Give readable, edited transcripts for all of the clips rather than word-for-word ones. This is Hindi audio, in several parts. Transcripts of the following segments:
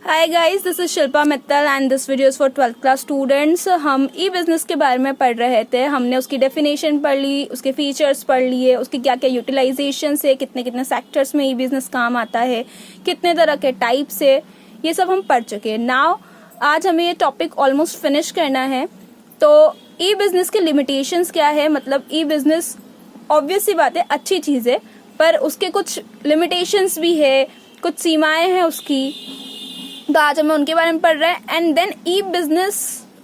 Hi guys, this is Shilpa Mittal and this video is for 12th class students. हम ई बिजनेस के बारे में पढ़ रहे थे। हमने उसकी डेफिनेशन पढ़ ली, उसके फीचर्स पढ़ लिए, उसकी क्या क्या यूटिलाइजेशन है, कितने कितने सेक्टर्स में ई बिजनेस काम आता है, कितने तरह के टाइप्स है, ये सब हम पढ़ चुके हैं। नाउ आज हमें ये टॉपिक ऑलमोस्ट फिनिश करना है। तो ई बिजनेस के लिमिटेशंस क्या है, मतलब ई बिजनेस ऑब्वियस सी बात है अच्छी चीज़ है, पर उसके कुछ लिमिटेशंस भी है, कुछ सीमाएं हैं उसकी। तो आज हमें उनके बारे में पढ़ रहे हैं। एंड देन ई बिजनेस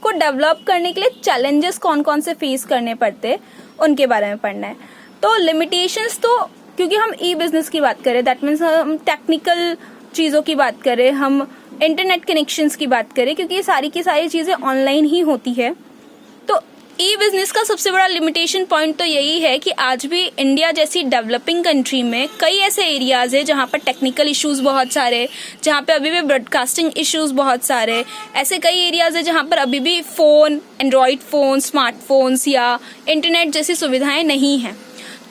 को डेवलप करने के लिए चैलेंजेस कौन कौन से फेस करने पड़ते हैं उनके बारे में पढ़ना है। तो लिमिटेशंस तो क्योंकि हम ई बिजनेस की बात करें, दैट मीन्स हम टेक्निकल चीज़ों की बात करें, हम इंटरनेट कनेक्शंस की बात करें, क्योंकि ये सारी की सारी चीज़ें ऑनलाइन ही होती है। तो ई बिजनेस का सबसे बड़ा लिमिटेशन पॉइंट तो यही है कि आज भी इंडिया जैसी डेवलपिंग कंट्री में कई ऐसे एरियाज है जहाँ पर टेक्निकल इश्यूज बहुत सारे, जहाँ पे अभी भी ब्रॉडकास्टिंग इश्यूज बहुत सारे, ऐसे कई एरियाज है जहाँ पर अभी भी फ़ोन, एंड्रॉयड फ़ोन, स्मार्टफोन्स या इंटरनेट जैसी सुविधाएं नहीं हैं।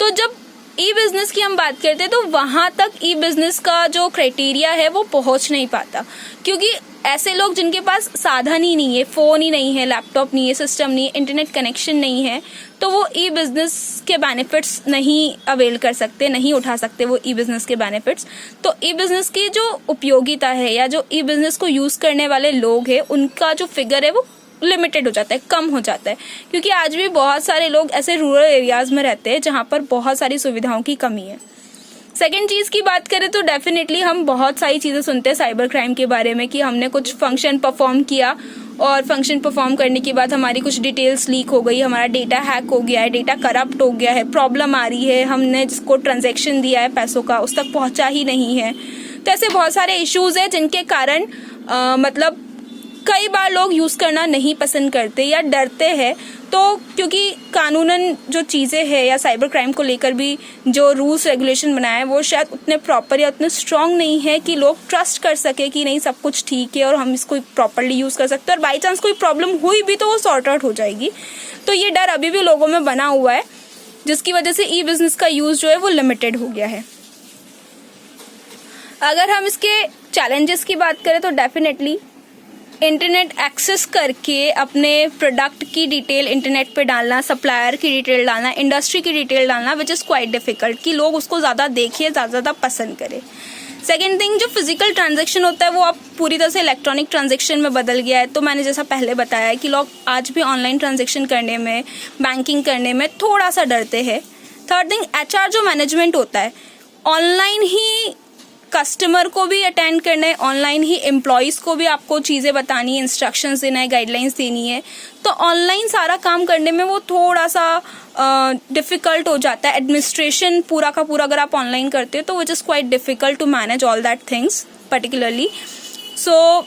तो जब ई बिजनेस की हम बात करते हैं तो वहाँ तक ई बिजनेस का जो क्राइटेरिया है वो पहुँच नहीं पाता, क्योंकि ऐसे लोग जिनके पास साधन ही नहीं है, फ़ोन ही नहीं है, लैपटॉप नहीं है, सिस्टम नहीं है, इंटरनेट कनेक्शन नहीं है, तो वो ई बिजनेस के बेनिफिट्स नहीं अवेल कर सकते, नहीं उठा सकते वो ई बिजनेस के बेनिफिट्स। तो ई बिजनेस की जो उपयोगिता है या जो ई बिजनेस को यूज़ करने वाले लोग हैं उनका जो फिगर है वो लिमिटेड हो जाता है, कम हो जाता है, क्योंकि आज भी बहुत सारे लोग ऐसे रूरल एरियाज में रहते हैं जहाँ पर बहुत सारी सुविधाओं की कमी है। सेकेंड चीज़ की बात करें तो डेफिनेटली हम बहुत सारी चीज़ें सुनते हैं साइबर क्राइम के बारे में कि हमने कुछ फंक्शन परफॉर्म किया और फंक्शन परफॉर्म करने के बाद हमारी कुछ डिटेल्स लीक हो गई, हमारा डेटा हैक हो गया है, डेटा करप्ट हो गया है, प्रॉब्लम आ रही है, हमने जिसको ट्रांजैक्शन दिया है पैसों का उस तक पहुंचा ही नहीं है। तो ऐसे बहुत सारे इश्यूज हैं जिनके कारण मतलब कई बार लोग यूज़ करना नहीं पसंद करते या डरते हैं। तो क्योंकि कानूनन जो चीज़ें हैं या साइबर क्राइम को लेकर भी जो रूल्स रेगुलेशन बनाए हैं वो शायद उतने प्रॉपर या उतने स्ट्रांग नहीं है कि लोग ट्रस्ट कर सके कि नहीं सब कुछ ठीक है और हम इसको प्रॉपरली यूज़ कर सकते हैं, और बाई चांस कोई प्रॉब्लम हुई भी तो वो सॉर्ट आउट हो जाएगी। तो ये डर अभी भी लोगों में बना हुआ है, जिसकी वजह से ई बिजनेस का यूज़ जो है वो लिमिटेड हो गया है। अगर हम इसके चैलेंजेस की बात करें तो डेफिनेटली इंटरनेट एक्सेस करके अपने प्रोडक्ट की डिटेल इंटरनेट पे डालना, सप्लायर की डिटेल डालना, इंडस्ट्री की डिटेल डालना, विच इज़ क्वाइट डिफिकल्ट कि लोग उसको ज़्यादा देखें, ज़्यादा पसंद करें। सेकेंड थिंग, जो फिजिकल ट्रांजैक्शन होता है वो अब पूरी तरह से इलेक्ट्रॉनिक ट्रांजैक्शन में बदल गया है। तो मैंने जैसा पहले बताया कि लोग आज भी ऑनलाइन ट्रांजैक्शन करने में, बैंकिंग करने में थोड़ा सा डरते हैं। थर्ड थिंग, HR जो मैनेजमेंट होता है, ऑनलाइन ही कस्टमर को भी अटेंड करना है, ऑनलाइन ही एम्प्लॉयज़ को भी आपको चीज़ें बतानी है, इंस्ट्रक्शंस देना है, गाइडलाइंस देनी है। तो ऑनलाइन सारा काम करने में वो थोड़ा सा डिफ़िकल्ट हो जाता है। एडमिनिस्ट्रेशन पूरा का पूरा अगर आप ऑनलाइन करते हो तो which is quite difficult to manage all that things particularly. So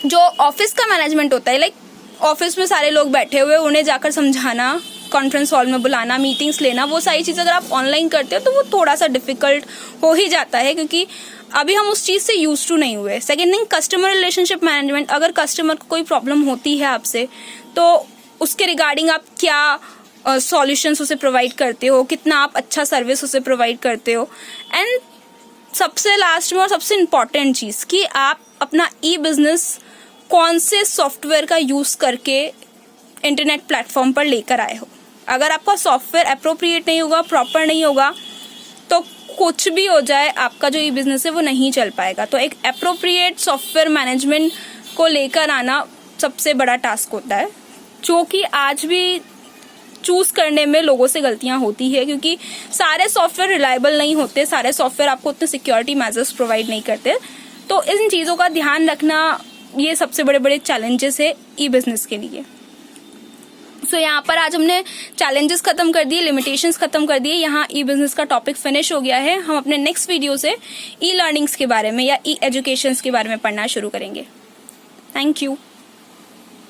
जो ऑफिस का मैनेजमेंट होता है, लाइक ऑफिस में सारे लोग बैठे हुए, उन्हें जाकर समझाना, कॉन्फ्रेंस हॉल में बुलाना, मीटिंग्स लेना, वो सारी चीज़ अगर आप ऑनलाइन करते हो तो वो थोड़ा सा डिफिकल्ट हो ही जाता है, क्योंकि अभी हम उस चीज़ से यूज टू नहीं हुए। Second thing, customer relationship management, अगर कस्टमर को कोई प्रॉब्लम होती है आपसे तो उसके रिगार्डिंग आप क्या सॉल्यूशंस उसे प्रोवाइड करते हो, कितना आप अच्छा सर्विस उसे प्रोवाइड करते हो। एंड सबसे लास्ट में और सबसे इम्पॉर्टेंट चीज़ कि आप अपना ई बिजनेस कौन से सॉफ्टवेयर का यूज़ करके इंटरनेट प्लेटफॉर्म पर लेकर आए हो। अगर आपका सॉफ्टवेयर अप्रोप्रिएट नहीं होगा, प्रॉपर नहीं होगा, तो कुछ भी हो जाए आपका जो ई बिजनेस है वो नहीं चल पाएगा। तो एक अप्रोप्रिएट सॉफ्टवेयर मैनेजमेंट को लेकर आना सबसे बड़ा टास्क होता है, जो कि आज भी चूज़ करने में लोगों से गलतियां होती है, क्योंकि सारे सॉफ्टवेयर रिलायबल नहीं होते, सारे सॉफ्टवेयर आपको उतने सिक्योरिटी मेजर्स प्रोवाइड नहीं करते। तो इन चीज़ों का ध्यान रखना, ये सबसे बड़े बड़े चैलेंजेस है ई बिजनेस के लिए। सो यहाँ पर आज हमने चैलेंजेस खत्म कर दिए, लिमिटेशंस खत्म कर दिए, यहाँ ई बिजनेस का टॉपिक फिनिश हो गया है। हम अपने नेक्स्ट वीडियो से ई लर्निंग्स के बारे में या ई एजुकेशंस के बारे में पढ़ना शुरू करेंगे। Thank you.